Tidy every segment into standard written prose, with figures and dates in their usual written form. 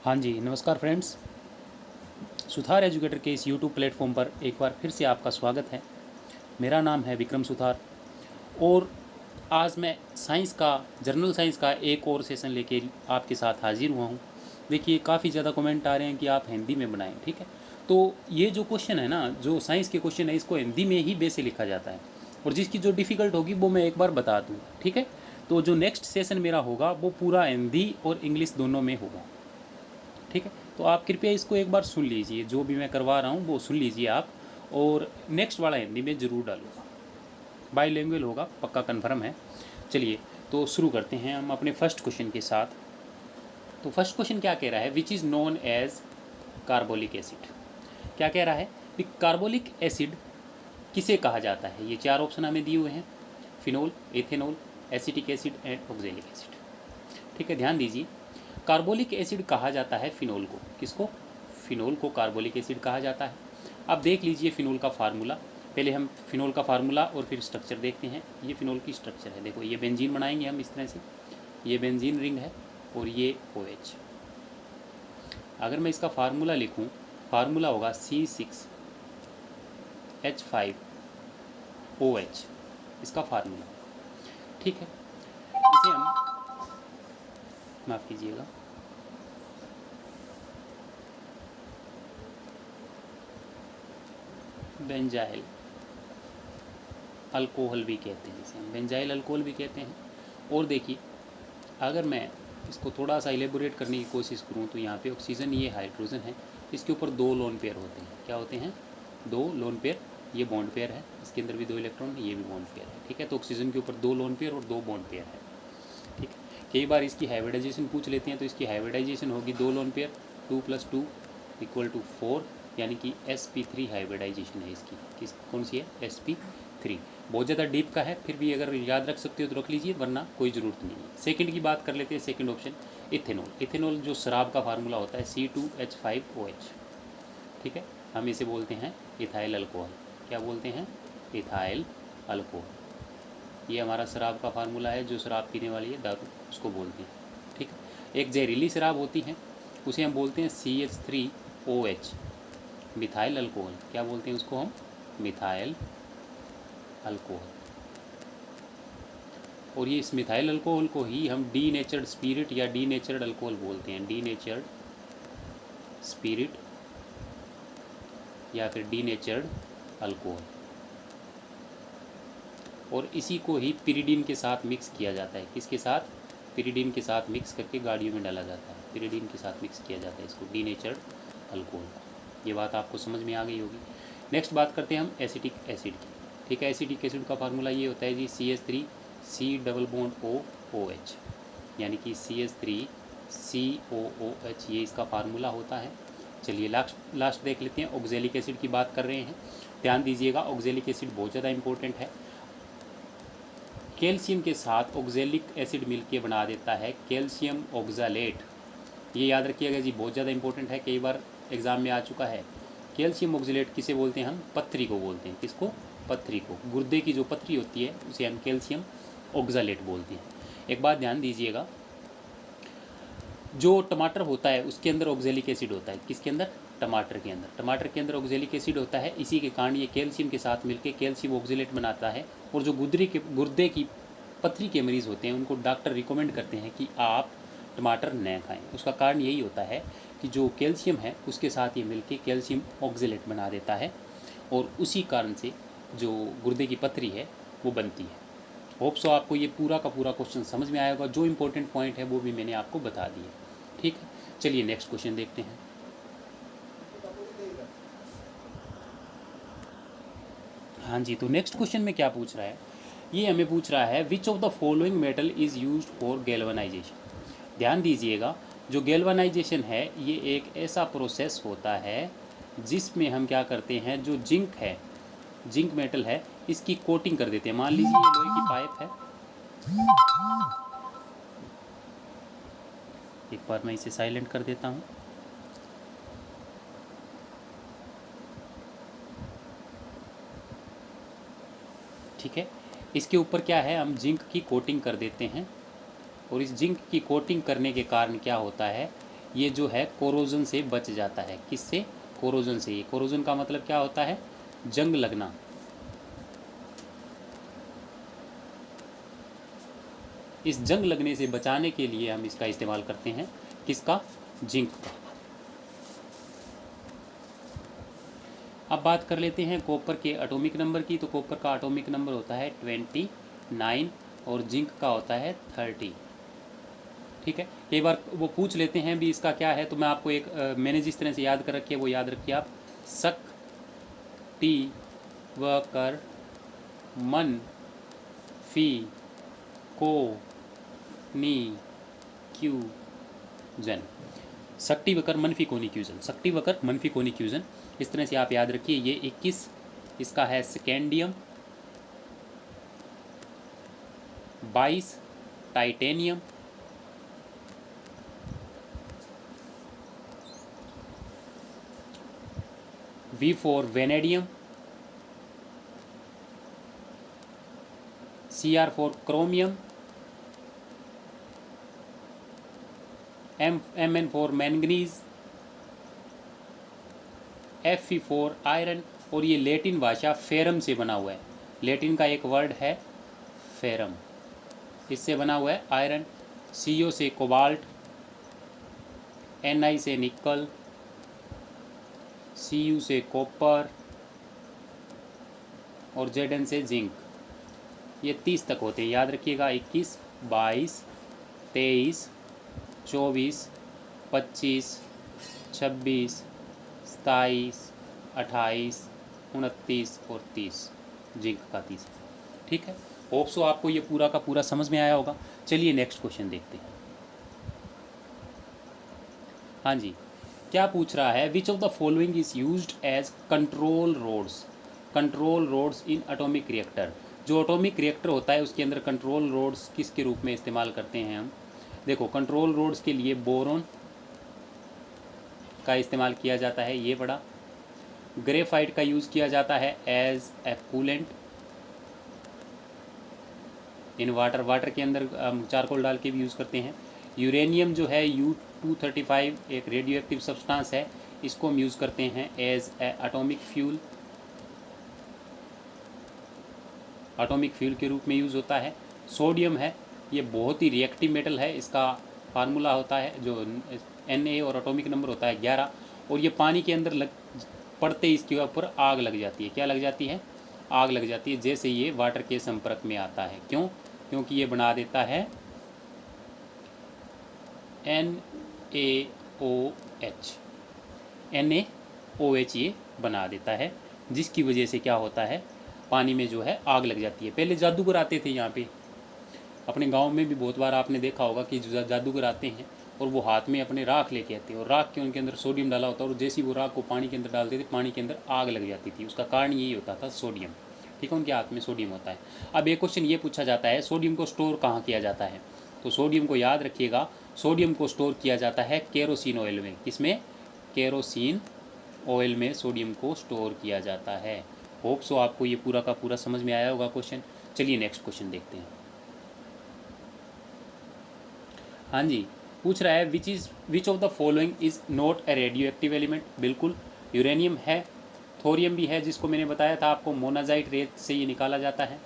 हाँ जी, नमस्कार friends. Suthar educator के इस यूट्यूब प्लेटफॉर्म पर एक बार फिर से आपका स्वागत है। मेरा नाम है विक्रम सुथार और आज मैं साइंस का जर्नल साइंस का एक और सेशन लेके आपके साथ हाजिर हुआ हूँ। देखिए, काफ़ी ज़्यादा कमेंट आ रहे हैं कि आप हिंदी में बनाएं, ठीक है। तो ये जो क्वेश्चन है ना, जो साइंस के क्वेश्चन है, इसको हिंदी में ही बेसे लिखा जाता है और जिसकी जो डिफ़िकल्ट होगी वो मैं एक बार बता दूँ, ठीक है। तो जो नेक्स्ट सेशन मेरा होगा वो पूरा हिंदी और इंग्लिश दोनों में होगा, ठीक है। तो आप कृपया इसको एक बार सुन लीजिए, जो भी मैं करवा रहा हूँ वो सुन लीजिए आप, और नेक्स्ट वाला हिंदी में ज़रूर डालूँगा। बाईलैंग्वेज होगा, पक्का कन्फर्म है। चलिए, तो शुरू करते हैं हम अपने फर्स्ट क्वेश्चन के साथ। तो फर्स्ट क्वेश्चन क्या कह रहा है, which is known as carbolic acid. क्या कह रहा है कि कार्बोलिक एसिड किसे कहा जाता है। ये चार ऑप्शन हमें दिए हुए हैं, phenol, ethanol, acetic acid and oxalic acid, ठीक है। ध्यान दीजिए, कार्बोलिक एसिड कहा जाता है फिनोल को। किसको? फिनोल को कार्बोलिक एसिड कहा जाता है। अब देख लीजिए फिनोल का फार्मूला। पहले हम फिनोल का फार्मूला और फिर स्ट्रक्चर देखते हैं। ये फिनोल की स्ट्रक्चर है, देखो ये बेंजीन बनाएंगे हम इस तरह से। ये बेंजीन रिंग है और ये OH। अगर मैं इसका फार्मूला लिखूं, फार्मूला होगा C6H5OH, इसका फार्मूला, ठीक है। इसे हम, माफ़ कीजिएगा, बेंजाइल अल्कोहल भी कहते हैं, इसे हम बेंजाइल अल्कोहल भी कहते हैं। और देखिए, अगर मैं इसको थोड़ा सा इलेबोरेट करने की कोशिश करूँ तो यहाँ पे ऑक्सीजन, ये हाइड्रोजन है, इसके ऊपर दो लोन पेयर होते हैं। क्या होते हैं? दो लोन पेयर। ये बॉन्ड पेयर है, इसके अंदर भी दो इलेक्ट्रॉन, ये भी बॉन्ड पेयर है, ठीक है। तो ऑक्सीजन के ऊपर दो लोन पेयर और दो बॉन्ड पेयर है, ठीक है। कई बार इसकी हाइब्रिडाइजेशन पूछ लेते हैं, तो इसकी हाइब्रिडाइजेशन होगी दो लोन पेयर, 2 + 2 = 4, यानी कि sp3 हाइब्रिडाइजेशन है इसकी। किस कौन सी है? sp3। बहुत ज़्यादा डीप का है, फिर भी अगर याद रख सकते हो तो रख लीजिए, वरना कोई ज़रूरत नहीं है। सेकंड की बात कर लेते हैं, सेकंड ऑप्शन इथेनॉल। इथेनॉल जो शराब का फार्मूला होता है C2H5OH, ठीक है। हम इसे बोलते हैं इथाइल अल्कोहल। क्या बोलते हैं? Ethyl alcohol. ये हमारा शराब का फार्मूला है, जो शराब पीने वाली है, दारू, उसको बोलते हैं, ठीक है। एक जहरीली शराब होती है, उसे हम बोलते हैं CH3OH, मिथाइल अल्कोहल। क्या बोलते हैं उसको हम? Methyl alcohol. और ये इस मिथाइल अल्कोहल को ही हम डीनेचर्ड स्पिरिट या डीनेचर्ड अल्कोहल बोलते हैं। डीनेचर्ड स्पिरिट या फिर डीनेचर्ड अल्कोहल। और इसी को ही पिरिडीन के साथ मिक्स किया जाता है। किसके साथ? पिरिडीन के साथ मिक्स करके गाड़ियों में डाला जाता है। पिरिडीन के साथ मिक्स किया जाता है इसको, डीनेचर्ड अल्कोहल को। ये बात आपको समझ में आ गई होगी। नेक्स्ट बात करते हैं हम एसिटिक एसिड की, ठीक है। एसिटिक एसिड का फार्मूला ये होता है जी CH3C+OH, यानी कि CH3COOH, ये इसका फार्मूला होता है। चलिए लास्ट देख लेते हैं। ऑक्जेलिक एसिड की बात कर रहे हैं, ध्यान दीजिएगा। ऑक्जेलिक एसिड बहुत ज़्यादा इंपॉर्टेंट है। कैल्शियम के साथ ऑक्जेलिक एसिड मिलके बना देता है कैल्शियम ऑक्जालेट। ये याद रखिएगा जी, बहुत ज़्यादा इंपॉर्टेंट है, कई बार एग्जाम में आ चुका है। कैल्शियम ऑक्जेलेट किसे बोलते हैं हम? पथरी को बोलते हैं। किसको? पथरी को। गुर्दे की जो पथरी होती है उसे हम कैल्शियम ऑक्जालेट बोलते हैं। एक बात ध्यान दीजिएगा, जो टमाटर होता है उसके अंदर ऑक्जेलिक एसिड होता है। किसके अंदर? टमाटर के अंदर। टमाटर के अंदर ऑक्जेलिक एसिड होता है, इसी के कारण ये कैल्शियम के साथ मिलकर कैल्शियम ऑक्जेलेट बनाता है। और जो गुर्दे की पथरी के मरीज़ होते हैं उनको डॉक्टर रिकमेंड करते हैं कि आप टमाटर न खाएं। उसका कारण यही होता है कि जो कैल्शियम है उसके साथ ये मिलके कैल्शियम ऑक्जेलेट बना देता है, और उसी कारण से जो गुर्दे की पथरी है वो बनती है। होप सो आपको ये पूरा का पूरा क्वेश्चन समझ में आएगा। जो इंपॉर्टेंट पॉइंट है वो भी मैंने आपको बता दिए, ठीक है। चलिए नेक्स्ट क्वेश्चन देखते हैं। हाँ जी, तो नेक्स्ट क्वेश्चन में क्या पूछ रहा है, ये हमें पूछ रहा है which of the following metal is used for galvanization. ध्यान दीजिएगा, जो गैल्वनाइजेशन है ये एक ऐसा प्रोसेस होता है जिसमें हम क्या करते हैं, जो जिंक है, जिंक मेटल है, इसकी कोटिंग कर देते हैं। मान लीजिए ये लोहे की पाइप है, एक बार मैं इसे साइलेंट कर देता हूँ। ठीक है, इसके ऊपर क्या है, हम जिंक की कोटिंग कर देते हैं। और इस जिंक की कोटिंग करने के कारण क्या होता है, ये जो है कोरोजन से बच जाता है। किससे? कोरोजन से। ये कोरोजन का मतलब क्या होता है? जंग लगना। इस जंग लगने से बचाने के लिए हम इसका इस्तेमाल करते हैं। किसका? जिंक का। अब बात कर लेते हैं कॉपर के एटॉमिक नंबर की। तो कॉपर का एटॉमिक नंबर होता है 29 और जिंक का होता है 30। ठीक है, कई बार वो पूछ लेते हैं भी इसका क्या है, तो मैं आपको एक मैंने जिस तरह से याद कर रखी है वो याद रखिए आप। सक टी व कर मन फी को नी क्यू जन। सक्टी वकर मनफी कोनी क्यूजन, सक्टी वकर मनफी कोनी क्यूजन, इस तरह से आप याद रखिए। ये 21 इसका है scandium, 22 titanium, V4 vanadium, Cr4 chromium, Mn4 manganese, Fe4 iron. और ये लैटिन भाषा फेरम से बना हुआ है। लैटिन का एक वर्ड है फेरम, इससे बना हुआ है आयरन। Co से कोबाल्ट, Ni से निकल, Cu से कॉपर और Zn से जिंक। ये 30 तक होते हैं, याद रखिएगा। 21, 22, 23, 24, 25, 26, 27, 28, 29 और 30, जिंक का 30। ठीक है, होप सो आपको ये पूरा का पूरा समझ में आया होगा। चलिए नेक्स्ट क्वेश्चन देखते हैं। हाँ जी, क्या पूछ रहा है? Which of the following is used as control rods, control rods in atomic reactor. जो एटॉमिक रिएक्टर होता है उसके अंदर कंट्रोल रोड्स किसके रूप में इस्तेमाल करते हैं हम? देखो, कंट्रोल रोड्स के लिए बोरोन का इस्तेमाल किया जाता है, ये बड़ा। ग्रेफाइट का यूज़ किया जाता है as a coolant in water, water के अंदर चारकोल डाल के भी यूज़ करते हैं। यूरेनियम जो है U-235 एक रेडियो एक्टिव सब्सटेंस है, इसको हम यूज़ करते हैं as a atomic fuel, atomic fuel के रूप में यूज़ होता है। सोडियम है, ये बहुत ही रिएक्टिव मेटल है, इसका फार्मूला होता है जो Na और एटॉमिक नंबर होता है 11। और ये पानी के अंदर पड़ते ही इसके ऊपर आग लग जाती है। क्या लग जाती है? आग लग जाती है जैसे ये वाटर के संपर्क में आता है। क्यों? क्योंकि ये बना देता है NaOH, NaOH ये बना देता है, जिसकी वजह से क्या होता है, पानी में जो है आग लग जाती है। पहले जादूगर आते थे यहाँ पे, अपने गांव में भी बहुत बार आपने देखा होगा कि जो जादूगर आते हैं और वो हाथ में अपने राख लेके आते हैं, और राख के उनके अंदर सोडियम डाला होता है, और जैसे ही वो राख को पानी के अंदर डालते थे, पानी के अंदर आग लग जाती थी। उसका कारण यही होता था, सोडियम। ठीक है, उनके हाथ में सोडियम होता है। अब एक क्वेश्चन ये पूछा जाता है, सोडियम को स्टोर कहाँ किया जाता है? तो सोडियम को याद रखिएगा, सोडियम को स्टोर किया जाता है केरोसिन ऑयल में। किसमें? केरोसिन ऑयल में सोडियम को स्टोर किया जाता है। होप सो आपको ये पूरा का पूरा समझ में आया होगा क्वेश्चन। चलिए नेक्स्ट क्वेश्चन देखते हैं। हाँ जी, पूछ रहा है which of the following is not a radio active element. बिल्कुल, यूरेनियम है, थोरियम भी है, जिसको मैंने बताया था आपको, मोनाजाइट रेत से ये निकाला जाता है,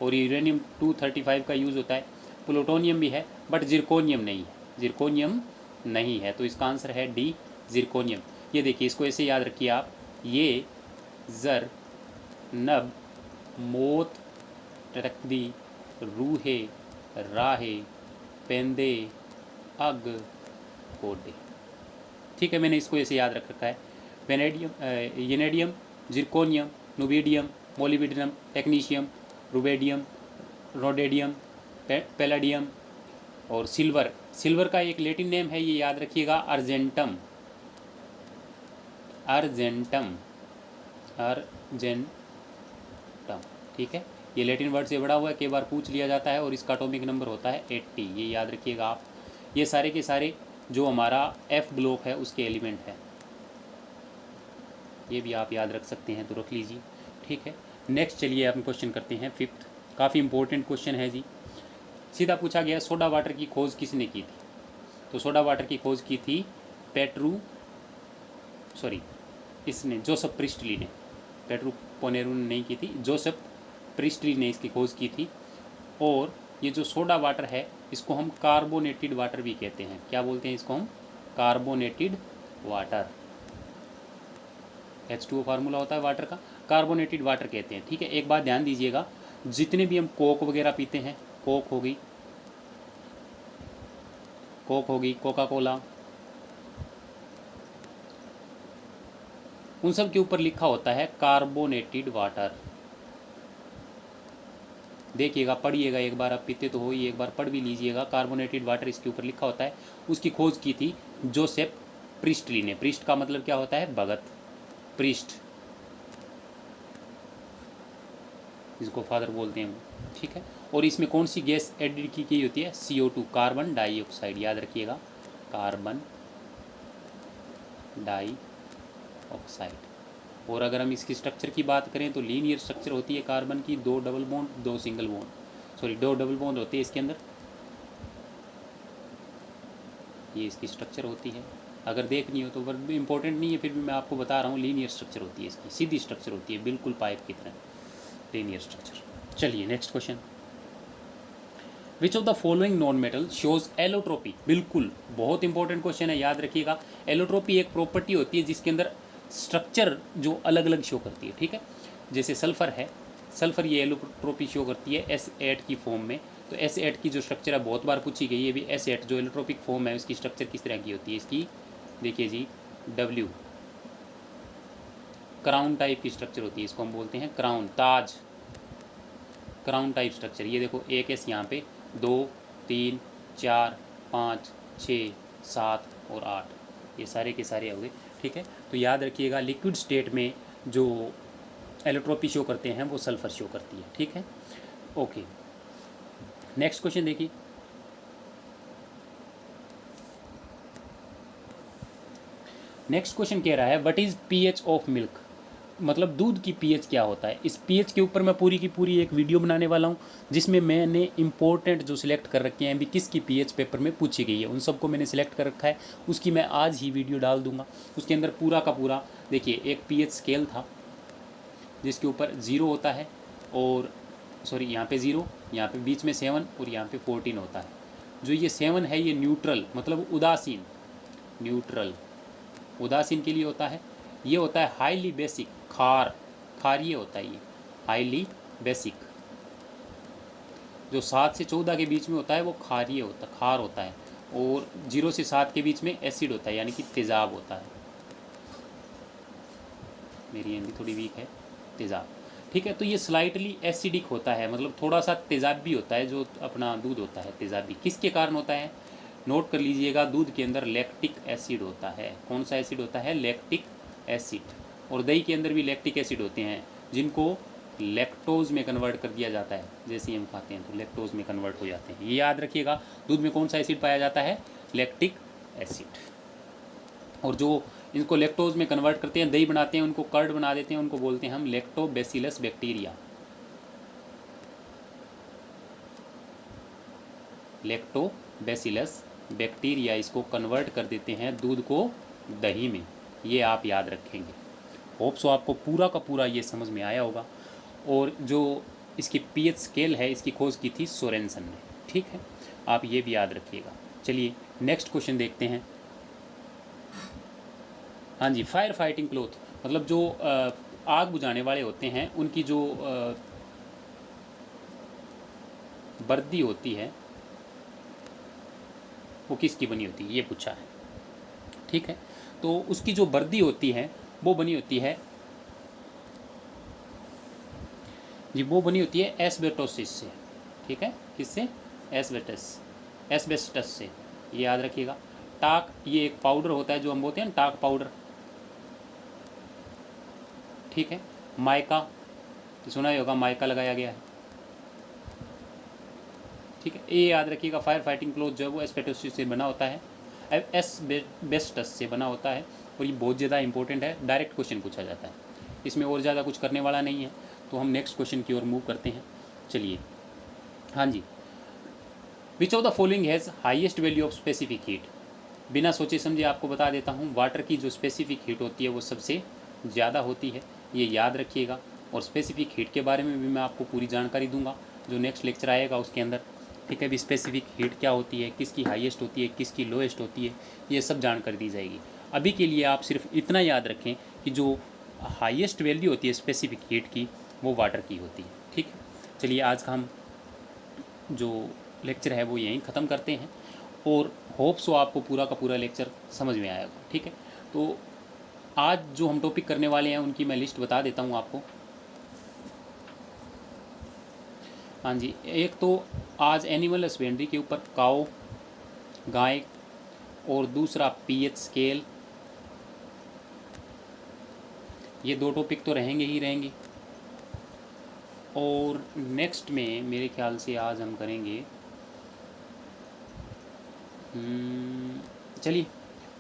और यूरेनियम 235 का यूज़ होता है। प्लूटोनियम भी है, बट जिरकोनियम नहीं है, जिरकोनियम नहीं है। तो इसका आंसर है डी, जिरकोनियम। ये देखिए, इसको ऐसे याद रखिए आप, ये ज़र नब मोत रकदी रूहे राहे पेंदे अग कोडे। ठीक है, मैंने इसको ऐसे याद रख रखा है। वेनेडियम, यूनेडियम, zirconium, niobium, molybdenum, technetium, rubidium, rhodium, palladium और सिल्वर। सिल्वर का एक लैटिन नेम है, ये याद रखिएगा, अर्जेंटम, अर्जेंटम, अर्जेंटम। ठीक है, ये लैटिन वर्ड से बड़ा हुआ है, कई बार पूछ लिया जाता है, और इसका एटॉमिक नंबर होता है 80। ये याद रखिएगा आप। ये सारे के सारे जो हमारा F ब्लॉक है उसके एलिमेंट है, ये भी आप याद रख सकते हैं, तो रख लीजिए। ठीक है, नेक्स्ट चलिए हम क्वेश्चन करते हैं 5th। काफ़ी इंपॉर्टेंट क्वेश्चन है जी। सीधा पूछा गया, सोडा वाटर की खोज किसने की थी? तो सोडा वाटर की खोज की थी इसने जोसेफ प्रिस्टली ने, पेट्रू पोनेरू ने नहीं की थी, जोसेफ प्रिस्टली ने इसकी खोज की थी। और ये जो सोडा वाटर है इसको हम कार्बोनेटेड वाटर भी कहते हैं। क्या बोलते हैं इसको हम? Carbonated water. H2O फार्मूला होता है वाटर का, कार्बोनेटेड वाटर कहते हैं। ठीक है, एक बात ध्यान दीजिएगा, जितने भी हम कोक वगैरह पीते हैं, कोक होगी, कोका कोला, उन सब के ऊपर लिखा होता है कार्बोनेटेड वाटर। देखिएगा, पढ़िएगा एक बार, आप पीते तो हो ही, एक बार पढ़ भी लीजिएगा। कार्बोनेटेड वाटर इसके ऊपर लिखा होता है। उसकी खोज की थी जोसेफ प्रिस्टली ने। प्रिस्ट का मतलब क्या होता है? भगत, प्रिस्ट, जिसको फादर बोलते हैं। ठीक है, और इसमें कौन सी गैस एडिड की गई होती है? CO2, carbon dioxide. याद रखिएगा, कार्बन डाइऑक्साइड। और अगर हम इसकी स्ट्रक्चर की बात करें तो लीनियर स्ट्रक्चर होती है कार्बन की, 2 double bond 2 single bond, 2 double bond होते हैं इसके अंदर। ये इसकी स्ट्रक्चर होती है। अगर देखनी हो तो इम्पोर्टेंट नहीं है, फिर भी मैं आपको बता रहा हूँ, लीनियर स्ट्रक्चर होती है इसकी, सीधी स्ट्रक्चर होती है, बिल्कुल पाइप की तरह लीनियर स्ट्रक्चर। चलिए next question. Which of the following non metal shows allotropy? बिल्कुल बहुत इंपॉर्टेंट क्वेश्चन है, याद रखिएगा। एलोट्रोपी एक प्रॉपर्टी होती है जिसके अंदर स्ट्रक्चर जो अलग अलग शो करती है। ठीक है, जैसे सल्फर है, सल्फर ये एलोट्रोपी शो करती है S8 की फॉर्म में। तो S8 की जो स्ट्रक्चर है बहुत बार पूछी गई है भी, S8 जो एलोट्रोपिक फॉर्म है उसकी स्ट्रक्चर किस तरह की होती है? इसकी देखिए जी, W, क्राउन टाइप की स्ट्रक्चर होती है, इसको हम बोलते हैं क्राउन, ताज, क्राउन टाइप स्ट्रक्चर। ये देखो एक S यहाँ पे, 2 3 4 5 6 7 और 8, ये सारे के सारे हो गए। ठीक है, तो याद रखिएगा लिक्विड स्टेट में जो एलोट्रोपी शो करते हैं वो सल्फर शो करती है। ठीक है, ओके। नेक्स्ट क्वेश्चन देखिए। नेक्स्ट क्वेश्चन कह रहा है what is pH of milk? मतलब दूध की pH क्या होता है। इस pH के ऊपर मैं पूरी की पूरी एक वीडियो बनाने वाला हूँ, जिसमें मैंने इंपॉर्टेंट जो सिलेक्ट कर रखे हैं भी किसकी pH पेपर में पूछी गई है, उन सबको मैंने सिलेक्ट कर रखा है। उसकी मैं आज ही वीडियो डाल दूंगा। उसके अंदर पूरा का पूरा देखिए, एक pH स्केल था जिसके ऊपर 0 होता है, और सॉरी यहाँ पे 0, यहाँ पे बीच में 7 और यहाँ पे 14 होता है। जो ये 7 है ये न्यूट्रल, मतलब उदासीन, न्यूट्रल उदासीन के लिए होता है। ये होता है हाईली बेसिक, खार ये होता है, ये हाईली बेसिक। जो 7 से 14 के बीच में होता है वो खार होता है, और 0 से 7 के बीच में एसिड होता है, यानी कि तेज़ाब होता है। मेरी एम भी थोड़ी वीक है, तेज़ाब। ठीक है, तो ये स्लाइटली एसिडिक होता है, मतलब थोड़ा सा तेज़ाब भी होता है। जो अपना दूध होता है तेज़ाबी, किसके कारण होता है? नोट कर लीजिएगा, दूध के अंदर लैक्टिक एसिड होता है। कौन सा एसिड होता है? Lactic acid. और दही के अंदर भी लैक्टिक एसिड होते हैं, जिनको लैक्टोज में कन्वर्ट कर दिया जाता है। जैसे ही हम खाते हैं तो लैक्टोज में कन्वर्ट हो जाते हैं। ये याद रखिएगा, दूध में कौन सा एसिड पाया जाता है? Lactic acid. और जो इनको लैक्टोज में कन्वर्ट करते हैं, दही बनाते हैं, उनको कर्ड बना देते हैं, उनको बोलते हैं हम लैक्टोबैसिलस बैक्टीरिया। लैक्टोबैसिलस बैक्टीरिया इसको कन्वर्ट कर देते हैं दूध को दही में। ये आप याद रखेंगे। होप सो आपको पूरा का पूरा ये समझ में आया होगा। और जो इसकी pH स्केल है, इसकी खोज की थी सोरेनसन ने। ठीक है, आप ये भी याद रखिएगा। चलिए नेक्स्ट क्वेश्चन देखते हैं। हाँ जी, फायर फाइटिंग क्लॉथ, मतलब जो आग बुझाने वाले होते हैं उनकी जो वर्दी होती है वो किसकी बनी होती है, ये पूछा है। ठीक है, तो उसकी जो वर्दी होती है वो बनी होती है जी, वो बनी होती है एस्बेस्टोसिस से। ठीक है, किससे? एस्बेस्टस से, ये याद रखिएगा। टाक, ये एक पाउडर होता है जो हम बोलते हैं टाक पाउडर। ठीक है, माइका, तो सुना ही होगा, माइका लगाया गया है। ठीक है, ये याद रखिएगा। फायर फाइटिंग क्लॉथ जो है वो एस्बेस्टोसिस से बना होता है, एस्बेस्टस से बना होता है। और ये बहुत ज़्यादा इंपॉर्टेंट है, डायरेक्ट क्वेश्चन पूछा जाता है, इसमें और ज़्यादा कुछ करने वाला नहीं है। तो हम नेक्स्ट क्वेश्चन की ओर मूव करते हैं। चलिए, हाँ जी, which of the following has highest value of specific heat? बिना सोचे समझे आपको बता देता हूँ, वाटर की जो स्पेसिफिक हीट होती है वो सबसे ज़्यादा होती है, ये याद रखिएगा। और स्पेसिफिक हीट के बारे में भी मैं आपको पूरी जानकारी दूंगा जो नेक्स्ट लेक्चर आएगा उसके अंदर। ठीक है, भी स्पेसिफिक हीट क्या होती है, किसकी हाईएस्ट होती है, किसकी लोएस्ट होती है, ये सब जानकारी दी जाएगी। अभी के लिए आप सिर्फ इतना याद रखें कि जो हाईएस्ट वैल्यू होती है स्पेसिफिक हीट की वो वाटर की होती है। ठीक है, चलिए आज का हम जो लेक्चर है वो यहीं ख़त्म करते हैं, और होप सो आपको पूरा का पूरा लेक्चर समझ में आएगा। ठीक है, तो आज जो हम टॉपिक करने वाले हैं उनकी मैं लिस्ट बता देता हूँ आपको। हाँ जी, एक तो आज एनिमल हस्बेंड्री के ऊपर काऊ, गाय, और दूसरा पीएच स्केल, ये दो टॉपिक तो रहेंगे ही रहेंगे। और नेक्स्ट में मेरे ख्याल से आज हम करेंगे, चलिए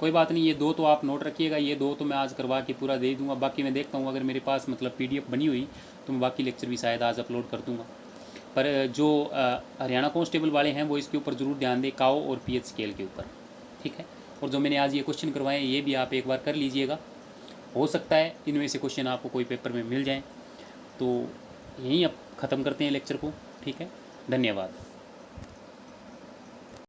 कोई बात नहीं, ये दो तो आप नोट रखिएगा, ये दो तो मैं आज करवा के पूरा दे दूंगा। बाकी मैं देखता हूँ अगर मेरे पास मतलब पीडीएफ बनी हुई तो मैं बाकी लेक्चर भी शायद आज अपलोड कर दूंगा। पर जो हरियाणा कांस्टेबल वाले हैं वो इसके ऊपर ज़रूर ध्यान दें, काओ और पीएच स्केल के ऊपर। ठीक है, और जो मैंने आज ये क्वेश्चन करवाए ये भी आप एक बार कर लीजिएगा, हो सकता है इनमें से क्वेश्चन आपको कोई पेपर में मिल जाए। तो यहीं अब ख़त्म करते हैं लेक्चर को। ठीक है, धन्यवाद।